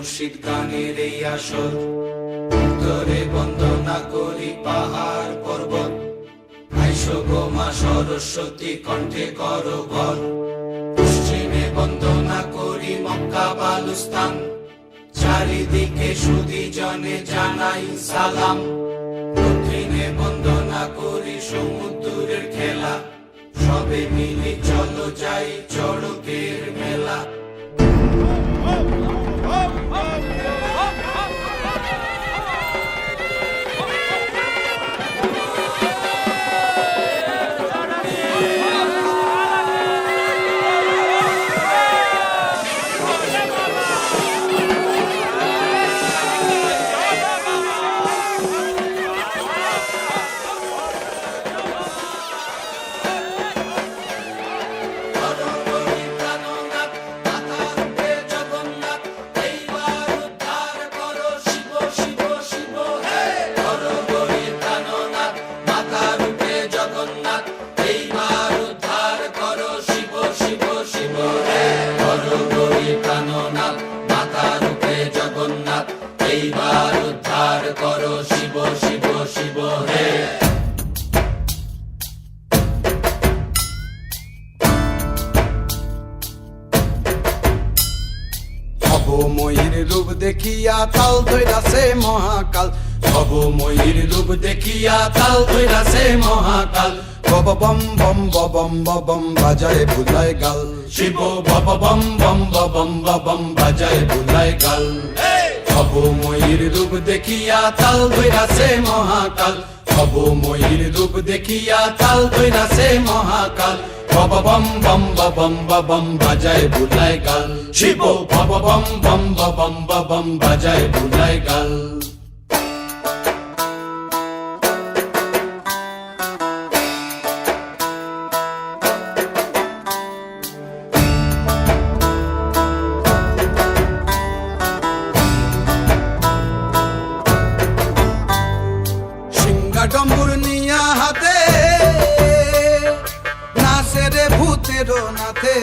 মুর্শিদ গানের এই আসর। উত্তরে বন্দনা করি পাহাড় পর্বত, আইসো গো মা সরস্বতী কণ্ঠে করো ঘর। পশ্চিমে বন্দনা করি মক্কা বালুস্তান, চারিদিকে সুধী জনে জানাই সালাম। দক্ষিণে বন্দনা করি সমুদ্রের খেলা, সবে মিলে চলো যাই চড়কের মেলা। এইবার উদ্ধার করো শিব শিব শিব হে। ভবময়ীর রূপ দেখিয়া তাল ধইরাছে মহাকাল, ভবময়ীর রূপ দেখিয়া তাল ধইরাছে মহাকাল। বব বম বম বম বম বাজায় বুলায় গাল, শিব বব বম বম বম বম বাজায় বুলায় গাল। ভবময়ীর রূপ দেখিয়া তাল ধইরাছে মহাকাল, ভবময়ীর রূপ দেখিয়া তাল ধইরাছে মহাকাল। বব বম বম বম বাজায় বুলায় গাল, শিব বব বম বম বম বাজায় বুলায় গাল। ডম্বুর নিয়া হাতে নাচে রে ভূতের নাথে,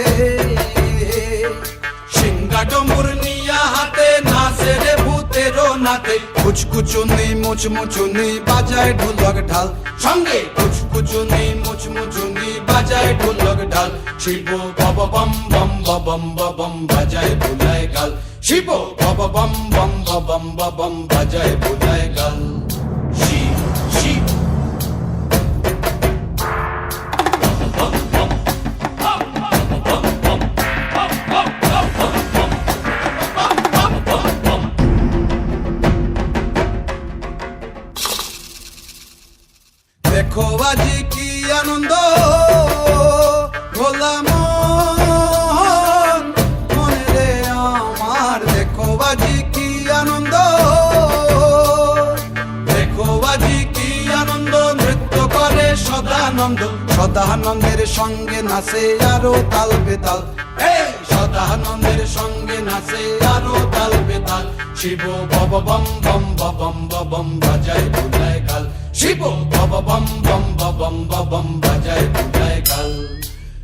সিংহা ডম্বুর নিয়া হাতে নাচে রে ভূতের নাথে। কুচকুচুনি মুচমুচুনি বাজায় ঢোলক ঢাল, সঙ্গে কুচকুচুনি মুচমুচুনি বাজায় ঢোলক ঢাল। শিব বব বম বম বম বাজায় বুলায় গাল, শিব বব বম বম বম বাজায় বুলায় গাল। দেখো আজি কি আনন্দ ভোলা মন, মনে রে আমার দেখো আজি কি আনন্দ, দেখো আজি কি আনন্দ। নৃত্য করে সদানন্দ, সদানন্দের সঙ্গে নাচে আরো তাল বেতাল, সদানন্দের সঙ্গে নাচে আরো তাল বেতাল। শিব বব বম বম বাজায় বুলায় গাল, শিব বব বম বম বাজায় বুলায় গাল।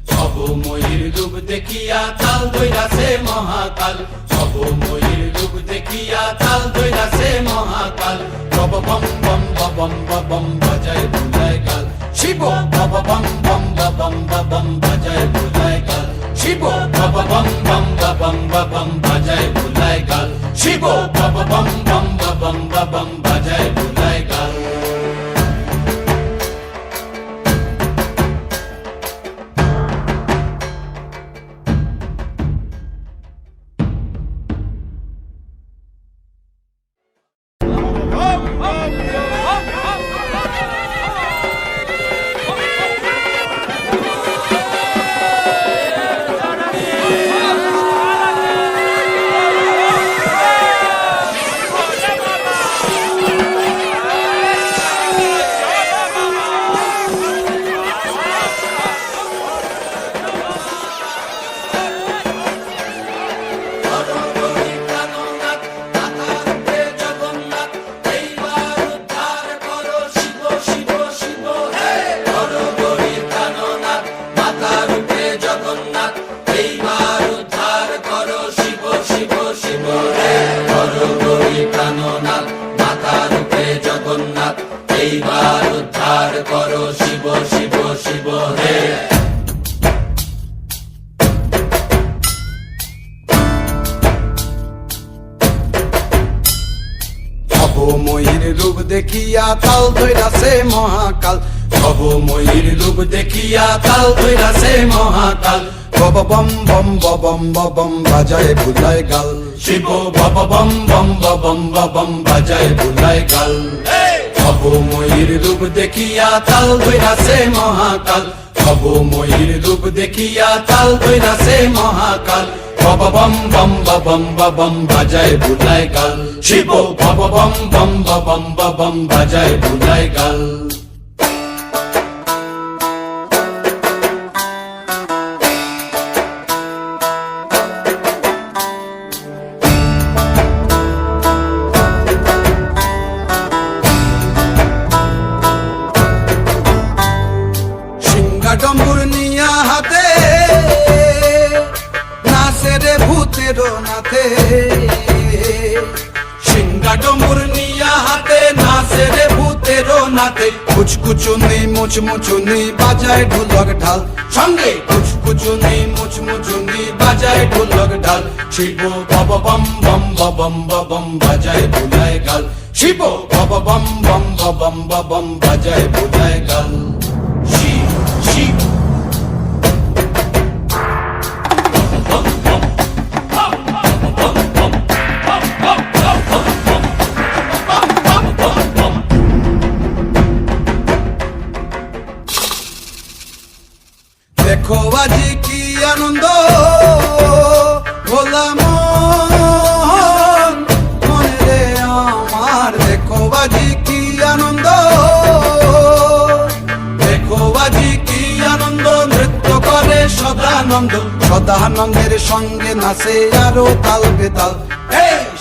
ভবময়ীর রূপ দেখিয়া তাল ধইরাছে মহাকাল, ভবময়ীর রূপ দেখিয়া তাল ধইরাছে মহাকাল। বব বম বম বাজায় বুলায় গাল, শিব বব বম বম বাজায় বুলায় গাল, শিব বব বম বম বাজায় বুলায় গাল, শিব বব বম বম বাজায় বুলায় গাল। উদ্ধার করো শিব শিব শিব হে। ভবময়ীর রূপ দেখিয়া তাল ধইরাছে মহাকাল, ভবময়ীর রূপ দেখিয়া তাল ধইরাছে মহাকাল। বব বম বম বম বম বাজায় বুলায় গাল, শিব বব বম বম বম বম বাজায় বুলায় গাল। ভবময়ীর রূপ দেখিয়া তাল ধইরাছে মহাকাল, ভবময়ীর রূপ দেখিয়া তাল ধইরাছে মহাকাল। বব বম বম বম বম বাজায় বুলায় গাল, শিব বব বম বম বম বম বাজায় বুলায় গাল। ডম্বুর নিয়া হাতে নাচে রে ভূতের নাথে, সিংহা ডম্বুর নিয়া হাতে নাচে রে ভূতের নাথে। কুচকুচুনি মুচমুচুনি বাজায় ঢোলক ঢাল, সঙ্গে কুচকুচুনি মুচমুচুনি বাজায় ঢোলক ঢাল। শিব বব বম বম বম বম বাজায় বুলায় গাল, শিব বব বম বম বম বম বাজায় বুলায় গাল। শিব শিব দেখো আজি কি আনন্দ ভোলা মন মনে রে আমার, দেখো আজি কি আনন্দ, দেখো আজি কি আনন্দ। নৃত্য করে সদানন্দ, সদানন্দের সঙ্গে নাচে আরো তাল বেতাল,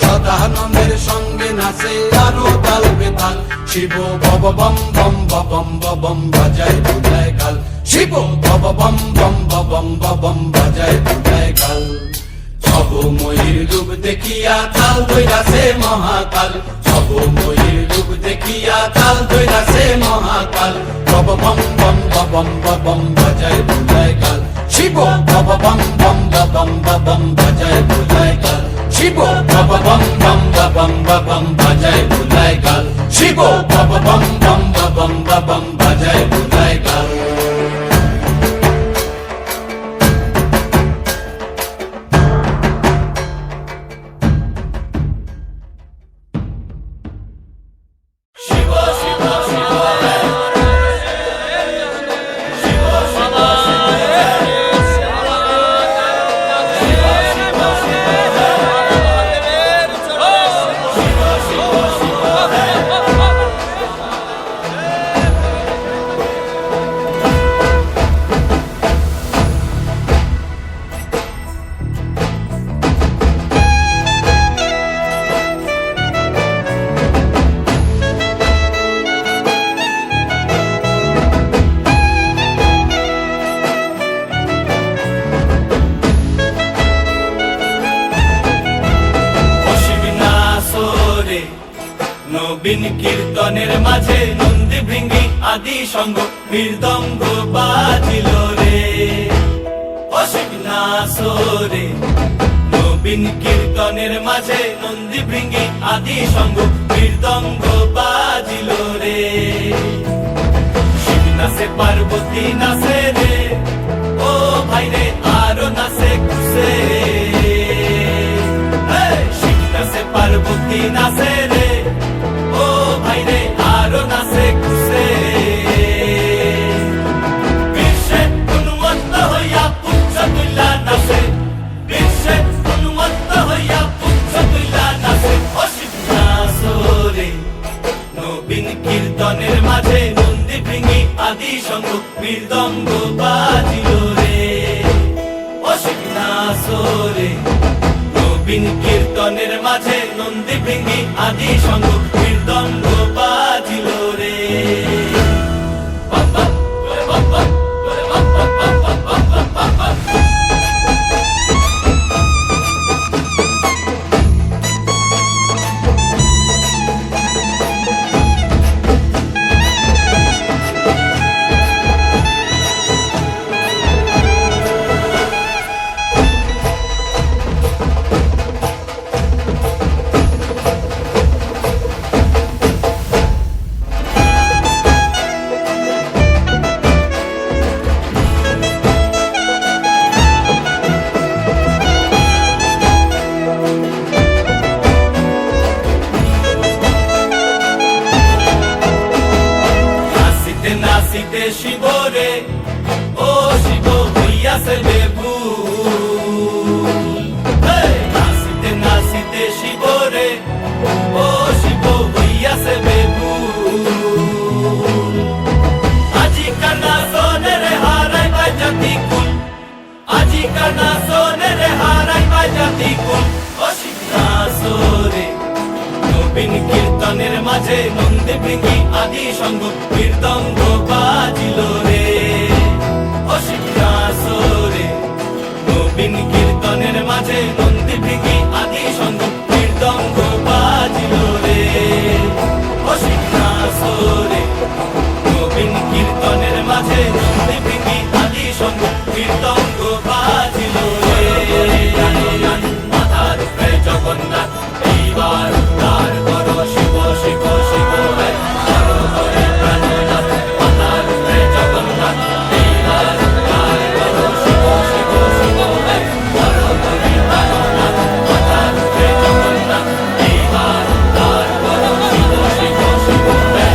সদানন্দের সঙ্গে নাচে আরো তাল বেতাল। শিব বব বম বম বম বম বাজায় বুলায় গাল, শিব বব বম বম বম বম বাজায় বুলায় গাল। ভবময়ীর রূপ দেখিয়া তাল ধইরাছে মহাকাল, ভবময়ীর রূপ দেখিয়া তাল ধইরাছে মহাকাল। বব বম বম বম বম বাজায় বুলায় গাল, শিব বব বম বম বম বম বাজায় বুলায় গাল, শিব বব বম বম বম বম বাজায় বুলায় গাল, শিব বব বম বম বম বম বাজায় বুলায় গাল। নবীন কীর্তনের মাঝে নন্দী ভৃঙ্গি আদি সঙ্গ মৃদঙ্গ বাজিল রে, অসিক নাসরে। নবীন কীর্তনের মাঝে নন্দী ভৃঙ্গি আদি সঙ্গ মৃদঙ্গ বাজিল রে। শিব নাচে পার্বতী নাচে রে, ও ভাই রে আরো নাচে খুশে। শিব নাচে পার্বতী নাচে রে, ও ভাই রে আরো নাচে খুশে। বিশ্বে উন্মত্ত হইয়া পুচ্ছ তুইলা নাচে, বিশ্বে উন্মত্ত হইয়া পুচ্ছ তুইলা নাচে। অসিত নাচরে নবীন কীর্তনের মাঝে নন্দী ভৃঙ্গি আদি সঙ্গ মৃদঙ্গ বাজিল রে, অসিত নাচরে নবীন কীর্তনের মাঝে নন্দী ভৃঙ্গি আদি সঙ্গ মৃদঙ্গ বাজিল রে। নাচিতে শিবরে, ও শিব হইয়াছে বেভুল। নাচিতে নাচিতে শিবরে, ও শিব হইয়াছে বেভুল। আজিকার নাচনের হারাই পায় জাতি কুল, আজিকার নাচনের হারাই পায় জাতি কুল। ও শিব নাচরে, নবীন কীর্তনের মাঝে নন্দী ভৃঙ্গি আদি সঙ্গ মৃদঙ্গ বাজিল রে। ও শিব নাচরে, নবীন কীর্তনের মাঝে নন্দী ভৃঙ্গি আদি সঙ্গ মৃদঙ্গ বাজিল রে। ও শিব নাচরে, নবীন কীর্তনের মাঝে নন্দী ভৃঙ্গি আদি সঙ্গ মৃদঙ্গ বাজিল রে। মাথার উপরে জগন্নাথ, এইবার উদ্ধার করো শিব শিব শিব হে, করো করে প্রাণনাথ। মাথার উপরে জগন্নাথ, এইবার উদ্ধার করো শিব শিব শিব হে, করো করে প্রাণনাথ। মাথার উপরে জগন্নাথ, এইবার উদ্ধার করো শিব শিব শিব হে।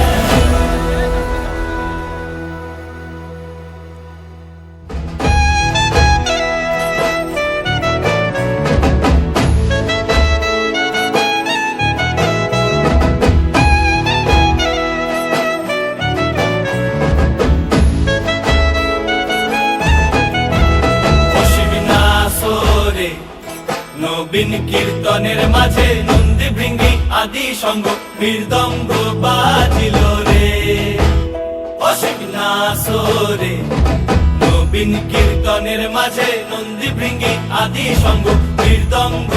নবীন কীর্তনের মাঝে নন্দী ভৃঙ্গি আদি সঙ্গ মৃদঙ্গ বাজিল রে। ও শিব নাচরে, নবীন কীর্তনের মাঝে নন্দী ভৃঙ্গি আদি সঙ্গ মৃদঙ্গ